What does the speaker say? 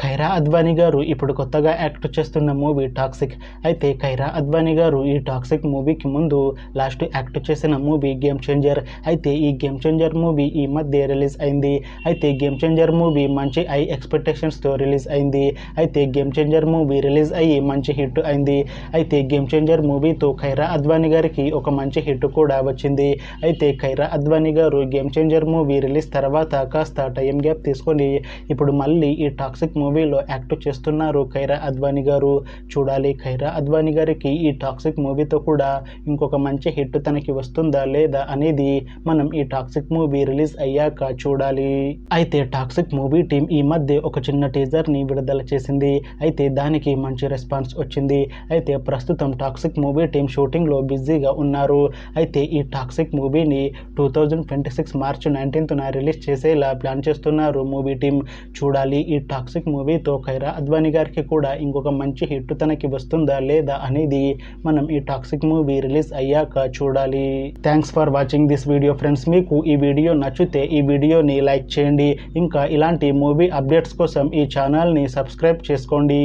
ఖైరా అద్వానీ గారు ఇప్పుడు కొత్తగా యాక్ట్ చేస్తున్న మూవీ టాక్సిక్. అయితే ఖైరా అద్వానీ గారు ఈ టాక్సిక్ మూవీకి ముందు లాస్ట్ యాక్ట్ చేసిన మూవీ గేమ్ చేంజర్. అయితే ఈ గేమ్ చేంజర్ మూవీ ఈ మధ్య రిలీజ్ అయింది. అయితే గేమ్ చేంజర్ మూవీ మంచి హై ఎక్స్పెక్టేషన్స్తో రిలీజ్ అయింది. అయితే గేమ్ చేంజర్ మూవీ రిలీజ్ అయ్యి మంచి హిట్ అయింది. అయితే గేమ్ చేంజర్ మూవీతో ఖైరా అద్వానీ గారికి ఒక మంచి హిట్ కూడా వచ్చింది. అయితే ఖైరా అద్వానీ గారు గేమ్ చేంజర్ మూవీ రిలీజ్ తర్వాత కాస్త టైం గ్యాప్ తీసుకొని ఇప్పుడు మళ్ళీ ఈ టాక్సిక్ మూవీలో యాక్ట్ చేస్తున్నారు ఖైరా అద్వానీ గారు. చూడాలి ఖైరా అద్వానీ గారికి ఈ టాక్సిక్ మూవీతో కూడా ఇంకొక మంచి హిట్ తనకి వస్తుందా లేదా అనేది మనం ఈ టాక్సిక్ మూవీ రిలీజ్ అయ్యాక చూడాలి. అయితే టాక్సిక్ మూవీ టీం ఈ మధ్య ఒక చిన్న టీజర్ని విడుదల చేసింది. అయితే దానికి మంచి రెస్పాన్స్ వచ్చింది. అయితే ప్రస్తుతం టాక్సిక్ మూవీ టీం షూటింగ్లో బిజీగా ఉన్నారు. అయితే ఈ టాక్సిక్ మూవీని 2026 మార్చి 19న రిలీజ్ చేసేలా ప్లాన్ చేస్తున్నారు మూవీ టీం. చూడాలి ఈ టాక్సిక్ మూవీతో ఖైరా అద్వానీ గారికి కూడా ఇంకొక మంచి హిట్ తనకి వస్తుందా లేదా అనేది మనం ఈ టాక్సిక్ మూవీ రిలీజ్ అయ్యాక చూడాలి. Thanks for watching this video friends. మీకు ఈ వీడియో నచ్చితే ఈ వీడియోని లైక్ చేయండి. ఇంకా ఇలాంటి మూవీ అప్డేట్స్ కోసం ఈ ఛానల్ని సబ్స్క్రైబ్ చేసుకోండి.